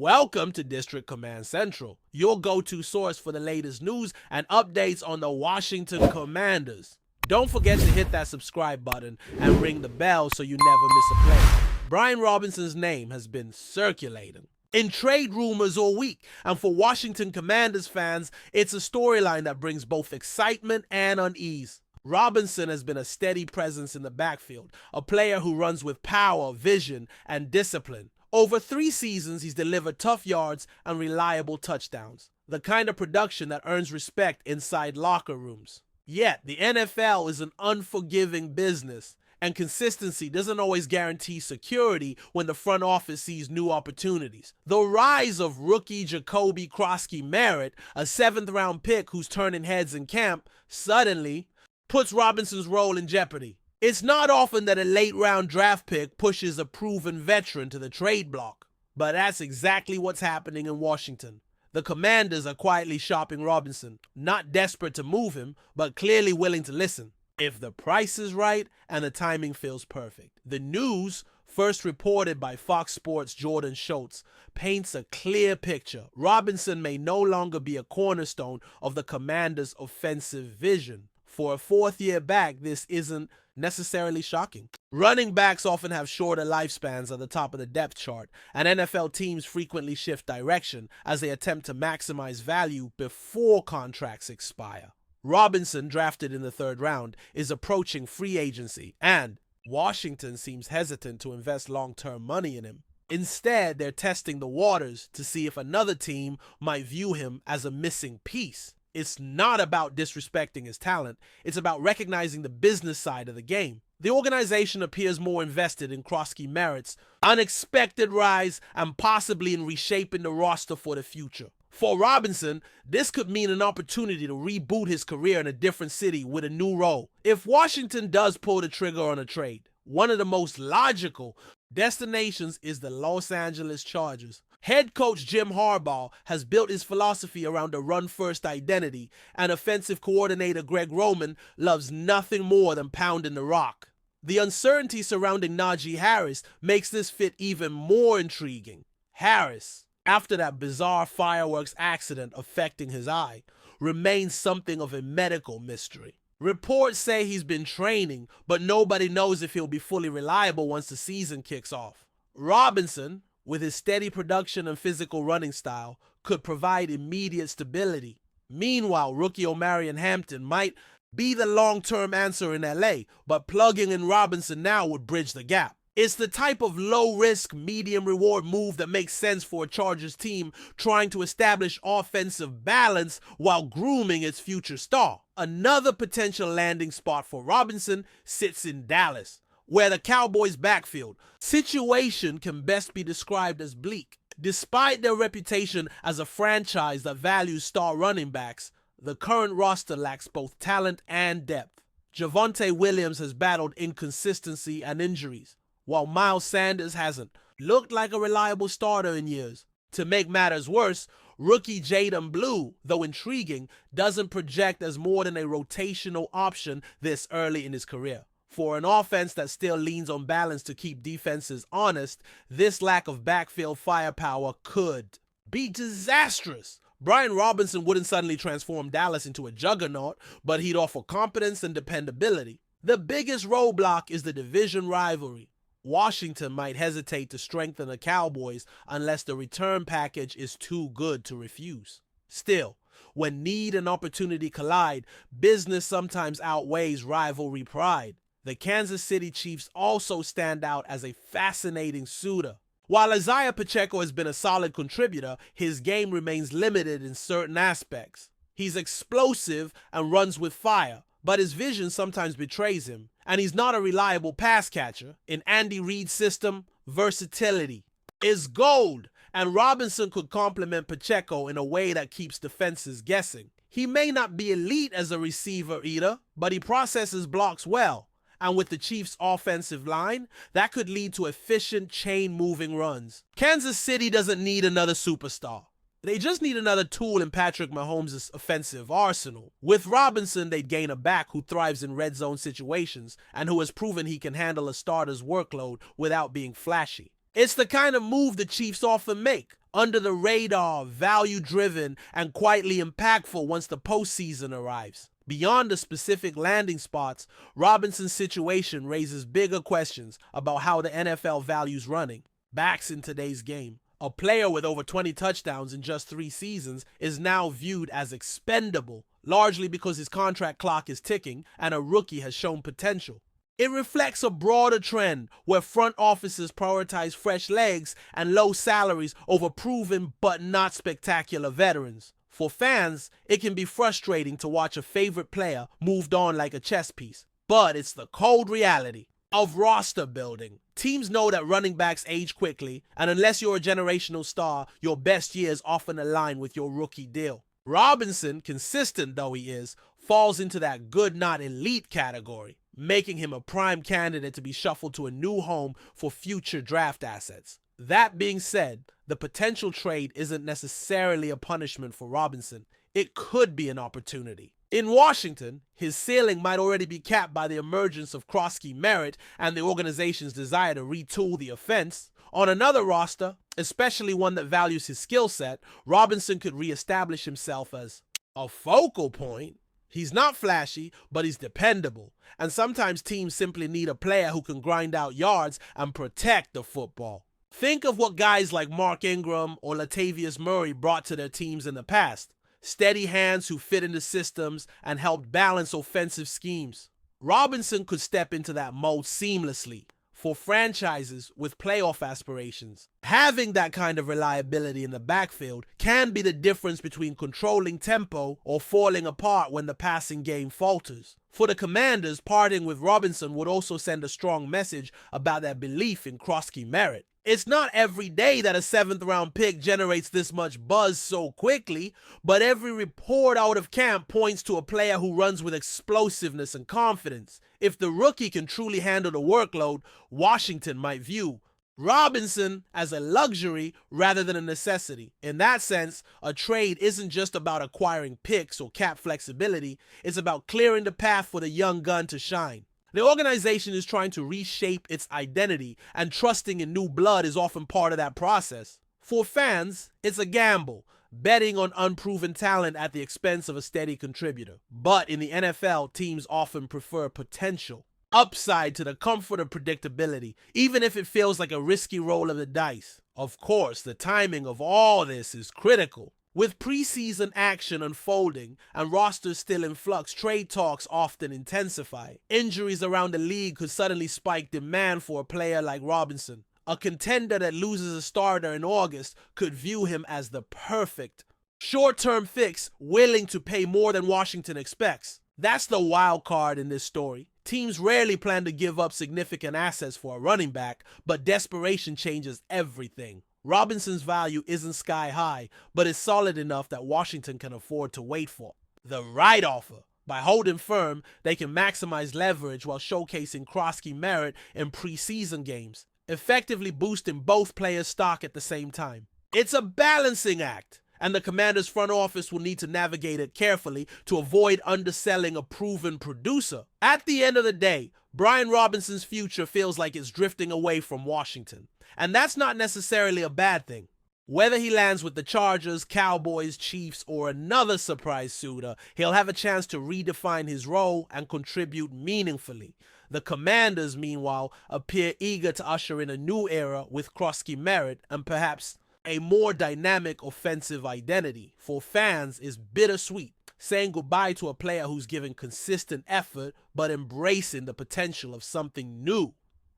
Welcome to District Command Central, your go-to source for the latest news and updates on the Washington Commanders. Don't forget to hit that subscribe button and ring the bell so you never miss a play. Brian Robinson's name has been circulating in trade rumors all week, and for Washington Commanders fans, it's a storyline that brings both excitement and unease. Robinson has been a steady presence in the backfield, a player who runs with power, vision, and discipline. Over 3 seasons, he's delivered tough yards and reliable touchdowns, the kind of production that earns respect inside locker rooms. Yet, the NFL is an unforgiving business, and consistency doesn't always guarantee security when the front office sees new opportunities. The rise of rookie Jacoby Krosky-Merritt, a 7th-round pick who's turning heads in camp, suddenly puts Robinson's role in jeopardy. It's not often that a late-round draft pick pushes a proven veteran to the trade block, but that's exactly what's happening in Washington. The Commanders are quietly shopping Robinson, not desperate to move him, but clearly willing to listen, if the price is right and the timing feels perfect. The news, first reported by Fox Sports' Jordan Schultz, paints a clear picture. Robinson may no longer be a cornerstone of the Commanders' offensive vision. For a 4th-year back, this isn't necessarily shocking. Running backs often have shorter lifespans at the top of the depth chart, and NFL teams frequently shift direction as they attempt to maximize value before contracts expire. Robinson, drafted in the 3rd round, is approaching free agency, and Washington seems hesitant to invest long-term money in him. Instead, they're testing the waters to see if another team might view him as a missing piece. It's not about disrespecting his talent, it's about recognizing the business side of the game. The organization appears more invested in Krosky-Merritt's unexpected rise and possibly in reshaping the roster for the future. For Robinson, this could mean an opportunity to reboot his career in a different city with a new role. If Washington does pull the trigger on a trade, one of the most logical destinations is the Los Angeles Chargers. Head coach Jim Harbaugh has built his philosophy around a run-first identity, and offensive coordinator Greg Roman loves nothing more than pounding the rock. The uncertainty surrounding Najee Harris makes this fit even more intriguing. Harris, after that bizarre fireworks accident affecting his eye, remains something of a medical mystery. Reports say he's been training, but nobody knows if he'll be fully reliable once the season kicks off. Robinson, with his steady production and physical running style, could provide immediate stability. Meanwhile, rookie Omarion Hampton might be the long-term answer in LA, but plugging in Robinson now would bridge the gap. It's the type of low-risk, medium-reward move that makes sense for a Chargers team trying to establish offensive balance while grooming its future star. Another potential landing spot for Robinson sits in Dallas, where the Cowboys' backfield situation can best be described as bleak. Despite their reputation as a franchise that values star running backs, the current roster lacks both talent and depth. Javonte Williams has battled inconsistency and injuries, while Miles Sanders hasn't looked like a reliable starter in years. To make matters worse, rookie Jaden Blue, though intriguing, doesn't project as more than a rotational option this early in his career. For an offense that still leans on balance to keep defenses honest, this lack of backfield firepower could be disastrous. Brian Robinson wouldn't suddenly transform Dallas into a juggernaut, but he'd offer competence and dependability. The biggest roadblock is the division rivalry. Washington might hesitate to strengthen the Cowboys unless the return package is too good to refuse. Still, when need and opportunity collide, business sometimes outweighs rivalry pride. The Kansas City Chiefs also stand out as a fascinating suitor. While Isaiah Pacheco has been a solid contributor, his game remains limited in certain aspects. He's explosive and runs with fire, but his vision sometimes betrays him, and he's not a reliable pass catcher. In Andy Reid's system, versatility is gold, and Robinson could complement Pacheco in a way that keeps defenses guessing. He may not be elite as a receiver either, but he processes blocks well. And with the Chiefs' offensive line, that could lead to efficient chain-moving runs. Kansas City doesn't need another superstar. They just need another tool in Patrick Mahomes' offensive arsenal. With Robinson, they'd gain a back who thrives in red zone situations and who has proven he can handle a starter's workload without being flashy. It's the kind of move the Chiefs often make, under the radar, value-driven, and quietly impactful once the postseason arrives. Beyond the specific landing spots, Robinson's situation raises bigger questions about how the NFL values running backs in today's game. A player with over 20 touchdowns in just 3 seasons is now viewed as expendable, largely because his contract clock is ticking and a rookie has shown potential. It reflects a broader trend where front offices prioritize fresh legs and low salaries over proven but not spectacular veterans. For fans, it can be frustrating to watch a favorite player moved on like a chess piece, but it's the cold reality of roster building. Teams know that running backs age quickly, and unless you're a generational star, your best years often align with your rookie deal. Robinson, consistent though he is, falls into that good not elite category, making him a prime candidate to be shuffled to a new home for future draft assets. That being said, the potential trade isn't necessarily a punishment for Robinson. It could be an opportunity. In Washington, his ceiling might already be capped by the emergence of cross-scheme merit and the organization's desire to retool the offense. On another roster, especially one that values his skill set, Robinson could reestablish himself as a focal point. He's not flashy, but he's dependable. And sometimes teams simply need a player who can grind out yards and protect the football. Think of what guys like Mark Ingram or Latavius Murray brought to their teams in the past. Steady hands who fit into systems and helped balance offensive schemes. Robinson could step into that mold seamlessly for franchises with playoff aspirations. Having that kind of reliability in the backfield can be the difference between controlling tempo or falling apart when the passing game falters. For the Commanders, parting with Robinson would also send a strong message about their belief in cross-scheme merit. It's not every day that a 7th-round pick generates this much buzz so quickly, but every report out of camp points to a player who runs with explosiveness and confidence. If the rookie can truly handle the workload, Washington might view Robinson as a luxury rather than a necessity. In that sense, a trade isn't just about acquiring picks or cap flexibility, it's about clearing the path for the young gun to shine. The organization is trying to reshape its identity, and trusting in new blood is often part of that process. For fans, it's a gamble, betting on unproven talent at the expense of a steady contributor. But in the NFL, teams often prefer potential, upside to the comfort of predictability, even if it feels like a risky roll of the dice. Of course, the timing of all this is critical. With preseason action unfolding and rosters still in flux, trade talks often intensify. Injuries around the league could suddenly spike demand for a player like Robinson. A contender that loses a starter in August could view him as the perfect short-term fix, willing to pay more than Washington expects. That's the wild card in this story. Teams rarely plan to give up significant assets for a running back, but desperation changes everything. Robinson's value isn't sky high, but it's solid enough that Washington can afford to wait for the right offer. By holding firm, they can maximize leverage while showcasing cross-scheme merit in preseason games, effectively boosting both players' stock at the same time. It's a balancing act, and the Commanders' front office will need to navigate it carefully to avoid underselling a proven producer. At the end of the day, Brian Robinson's future feels like it's drifting away from Washington. And that's not necessarily a bad thing. Whether he lands with the Chargers, Cowboys, Chiefs, or another surprise suitor, he'll have a chance to redefine his role and contribute meaningfully. The Commanders, meanwhile, appear eager to usher in a new era with cross-scheme merit and perhaps a more dynamic offensive identity. For fans, it's bittersweet, saying goodbye to a player who's given consistent effort but embracing the potential of something new.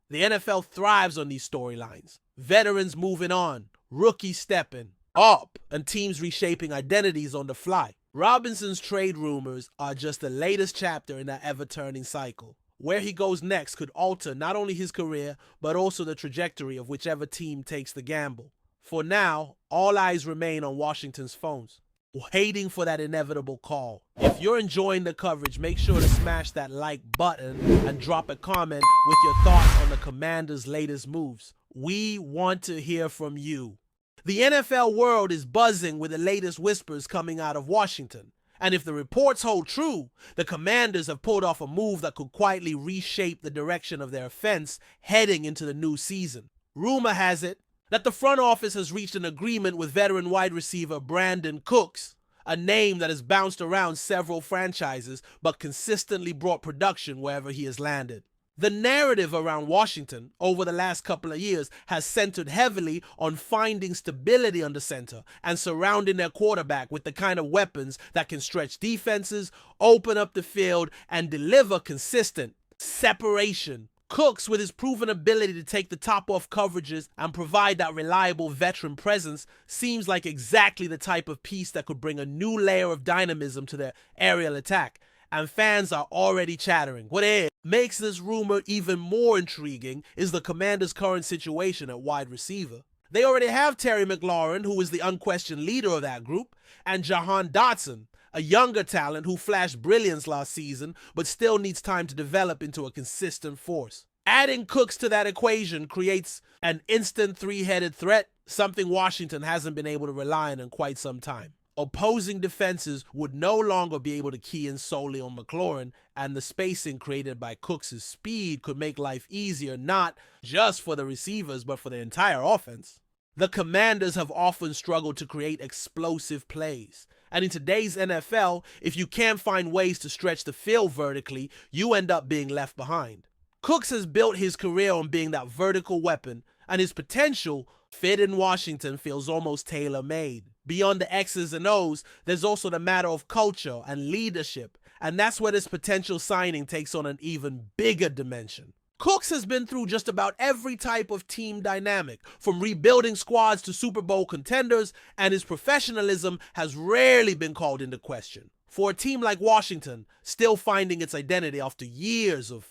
The NFL thrives on these storylines. Veterans moving on, rookies stepping up, and teams reshaping identities on the fly. Robinson's trade rumors are just the latest chapter in that ever-turning cycle. Where he goes next could alter not only his career, but also the trajectory of whichever team takes the gamble. For now, all eyes remain on Washington's phones, waiting for that inevitable call. If you're enjoying the coverage, make sure to smash that like button and drop a comment with your thoughts on the Commanders' latest moves. We want to hear from you. The NFL world is buzzing with the latest whispers coming out of Washington. And if the reports hold true, the Commanders have pulled off a move that could quietly reshape the direction of their offense heading into the new season. Rumor has it that the front office has reached an agreement with veteran wide receiver Brandin Cooks, a name that has bounced around several franchises but consistently brought production wherever he has landed. The narrative around Washington over the last couple of years has centered heavily on finding stability under center and surrounding their quarterback with the kind of weapons that can stretch defenses, open up the field, and deliver consistent separation. Cooks, with his proven ability to take the top off coverages and provide that reliable veteran presence, seems like exactly the type of piece that could bring a new layer of dynamism to their aerial attack. And fans are already chattering. What makes this rumor even more intriguing is the Commanders' current situation at wide receiver. They already have Terry McLaurin, who is the unquestioned leader of that group, and Jahan Dotson, a younger talent who flashed brilliance last season but still needs time to develop into a consistent force. Adding Cooks to that equation creates an instant three-headed threat, something Washington hasn't been able to rely on in quite some time. Opposing defenses would no longer be able to key in solely on McLaurin, and the spacing created by Cooks' speed could make life easier not just for the receivers but for the entire offense. The Commanders have often struggled to create explosive plays, and in today's NFL, if you can't find ways to stretch the field vertically, you end up being left behind. Cooks has built his career on being that vertical weapon, and his potential fit in Washington feels almost tailor-made. Beyond the X's and O's, there's also the matter of culture and leadership, and that's where this potential signing takes on an even bigger dimension. Cooks has been through just about every type of team dynamic, from rebuilding squads to Super Bowl contenders, and his professionalism has rarely been called into question. For a team like Washington, still finding its identity after years of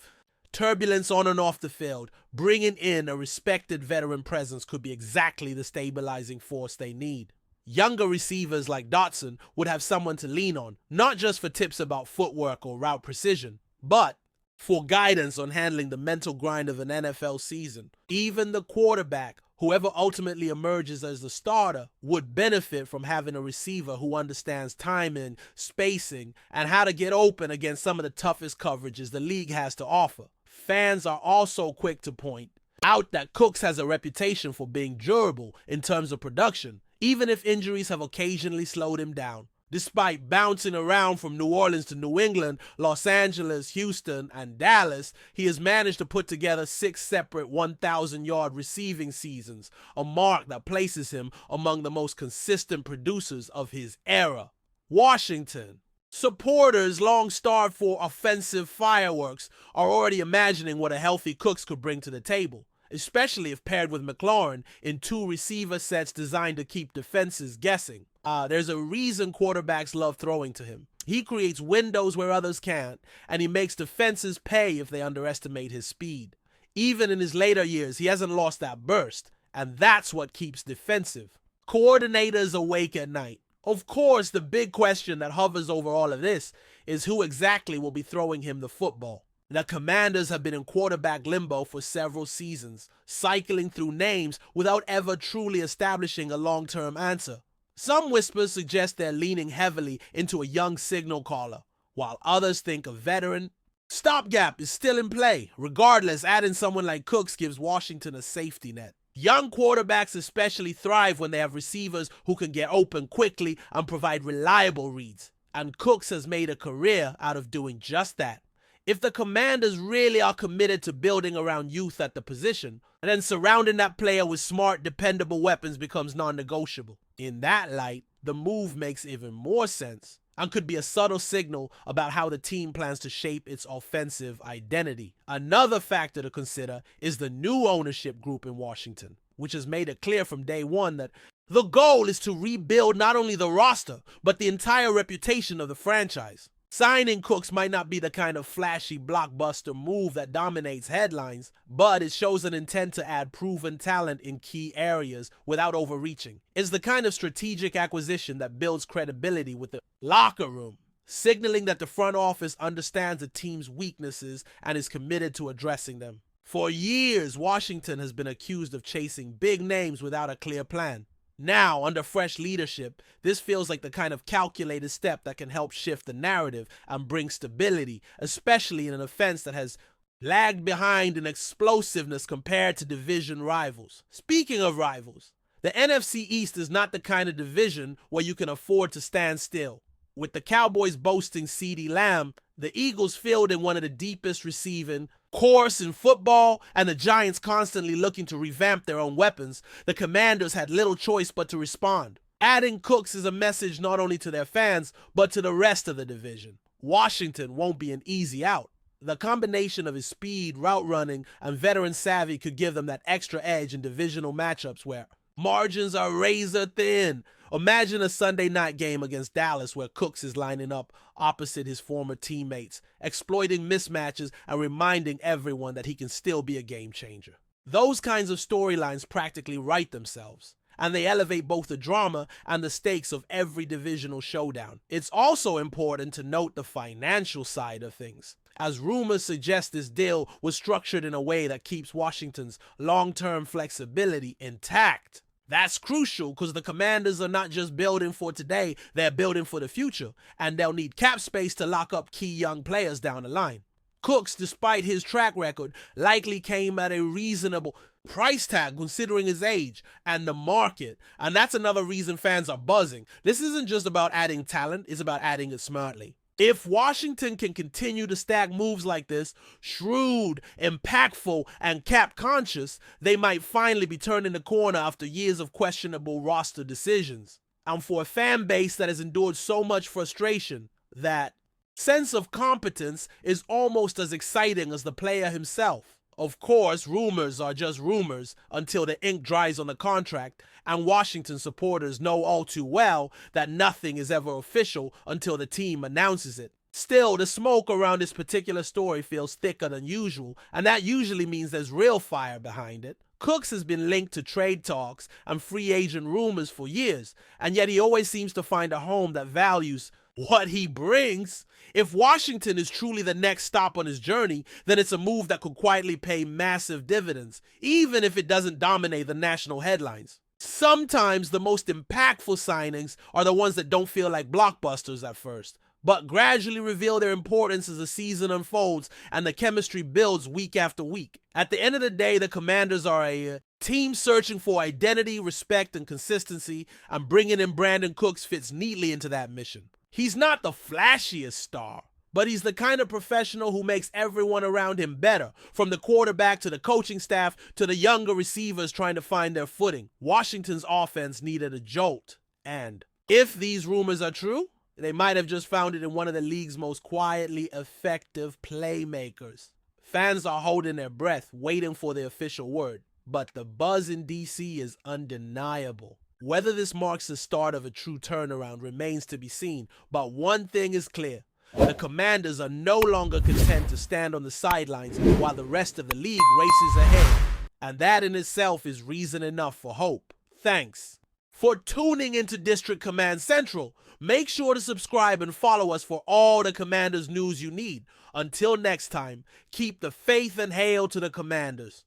turbulence on and off the field, bringing in a respected veteran presence could be exactly the stabilizing force they need. Younger receivers like Dotson would have someone to lean on, not just for tips about footwork or route precision, but for guidance on handling the mental grind of an NFL season. Even the quarterback, whoever ultimately emerges as the starter, would benefit from having a receiver who understands timing, spacing, and how to get open against some of the toughest coverages the league has to offer. Fans are also quick to point out that Cooks has a reputation for being durable in terms of production, even if injuries have occasionally slowed him down. Despite bouncing around from New Orleans to New England, Los Angeles, Houston, and Dallas, he has managed to put together 6 separate 1,000-yard receiving seasons, a mark that places him among the most consistent producers of his era. Washington. Supporters, long starved for offensive fireworks, are already imagining what a healthy Cooks could bring to the table, especially if paired with McLaurin in 2 receiver sets designed to keep defenses guessing. There's a reason quarterbacks love throwing to him. He creates windows where others can't, and he makes defenses pay if they underestimate his speed. Even in his later years, he hasn't lost that burst, and that's what keeps defensive coordinators awake at night. Of course, the big question that hovers over all of this is who exactly will be throwing him the football. The Commanders have been in quarterback limbo for several seasons, cycling through names without ever truly establishing a long-term answer. Some whispers suggest they're leaning heavily into a young signal caller, while others think a veteran stopgap is still in play. Regardless, adding someone like Cooks gives Washington a safety net. Young quarterbacks especially thrive when they have receivers who can get open quickly and provide reliable reads, and Cooks has made a career out of doing just that. If the Commanders really are committed to building around youth at the position, then surrounding that player with smart, dependable weapons becomes non-negotiable. In that light, the move makes even more sense and could be a subtle signal about how the team plans to shape its offensive identity. Another factor to consider is the new ownership group in Washington, which has made it clear from day one that the goal is to rebuild not only the roster, but the entire reputation of the franchise. Signing Cooks might not be the kind of flashy blockbuster move that dominates headlines, but it shows an intent to add proven talent in key areas without overreaching. It's the kind of strategic acquisition that builds credibility with the locker room, signaling that the front office understands the team's weaknesses and is committed to addressing them. For years, Washington has been accused of chasing big names without a clear plan. Now, under fresh leadership, this feels like the kind of calculated step that can help shift the narrative and bring stability, especially in an offense that has lagged behind in explosiveness compared to division rivals. Speaking of rivals, the NFC East is not the kind of division where you can afford to stand still. With the Cowboys boasting CeeDee Lamb, the Eagles fielding one of the deepest receiving corps in football, and the Giants constantly looking to revamp their own weapons, the Commanders had little choice but to respond. Adding Cooks is a message not only to their fans, but to the rest of the division. Washington won't be an easy out. The combination of his speed, route running, and veteran savvy could give them that extra edge in divisional matchups where margins are razor thin. Imagine a Sunday night game against Dallas where Cooks is lining up opposite his former teammates, exploiting mismatches and reminding everyone that he can still be a game changer. Those kinds of storylines practically write themselves, and they elevate both the drama and the stakes of every divisional showdown. It's also important to note the financial side of things, as rumors suggest this deal was structured in a way that keeps Washington's long-term flexibility intact. That's crucial because the Commanders are not just building for today, they're building for the future, and they'll need cap space to lock up key young players down the line. Cooks, despite his track record, likely came at a reasonable price tag considering his age and the market, and that's another reason fans are buzzing. This isn't just about adding talent, it's about adding it smartly. If Washington can continue to stack moves like this, shrewd, impactful, and cap-conscious, they might finally be turning the corner after years of questionable roster decisions. And for a fan base that has endured so much frustration, that sense of competence is almost as exciting as the player himself. Of course, rumors are just rumors until the ink dries on the contract, and Washington supporters know all too well that nothing is ever official until the team announces it. Still, the smoke around this particular story feels thicker than usual, and that usually means there's real fire behind it. Cooks has been linked to trade talks and free agent rumors for years, and yet he always seems to find a home that values what he brings. If Washington is truly the next stop on his journey, then it's a move that could quietly pay massive dividends, even if it doesn't dominate the national headlines. Sometimes the most impactful signings are the ones that don't feel like blockbusters at first, but gradually reveal their importance as the season unfolds and the chemistry builds week after week. At the end of the day, the Commanders are a team searching for identity, respect, and consistency, and bringing in Brandin Cooks fits neatly into that mission. He's not the flashiest star, but he's the kind of professional who makes everyone around him better, from the quarterback to the coaching staff to the younger receivers trying to find their footing. Washington's offense needed a jolt, and if these rumors are true, they might have just found it in one of the league's most quietly effective playmakers. Fans are holding their breath, waiting for the official word, but the buzz in DC is undeniable. Whether this marks the start of a true turnaround remains to be seen, but one thing is clear. The Commanders are no longer content to stand on the sidelines while the rest of the league races ahead, and that in itself is reason enough for hope. Thanks for tuning into District Command Central. Make sure to subscribe and follow us for all the Commanders news you need. Until next time, keep the faith and hail to the Commanders.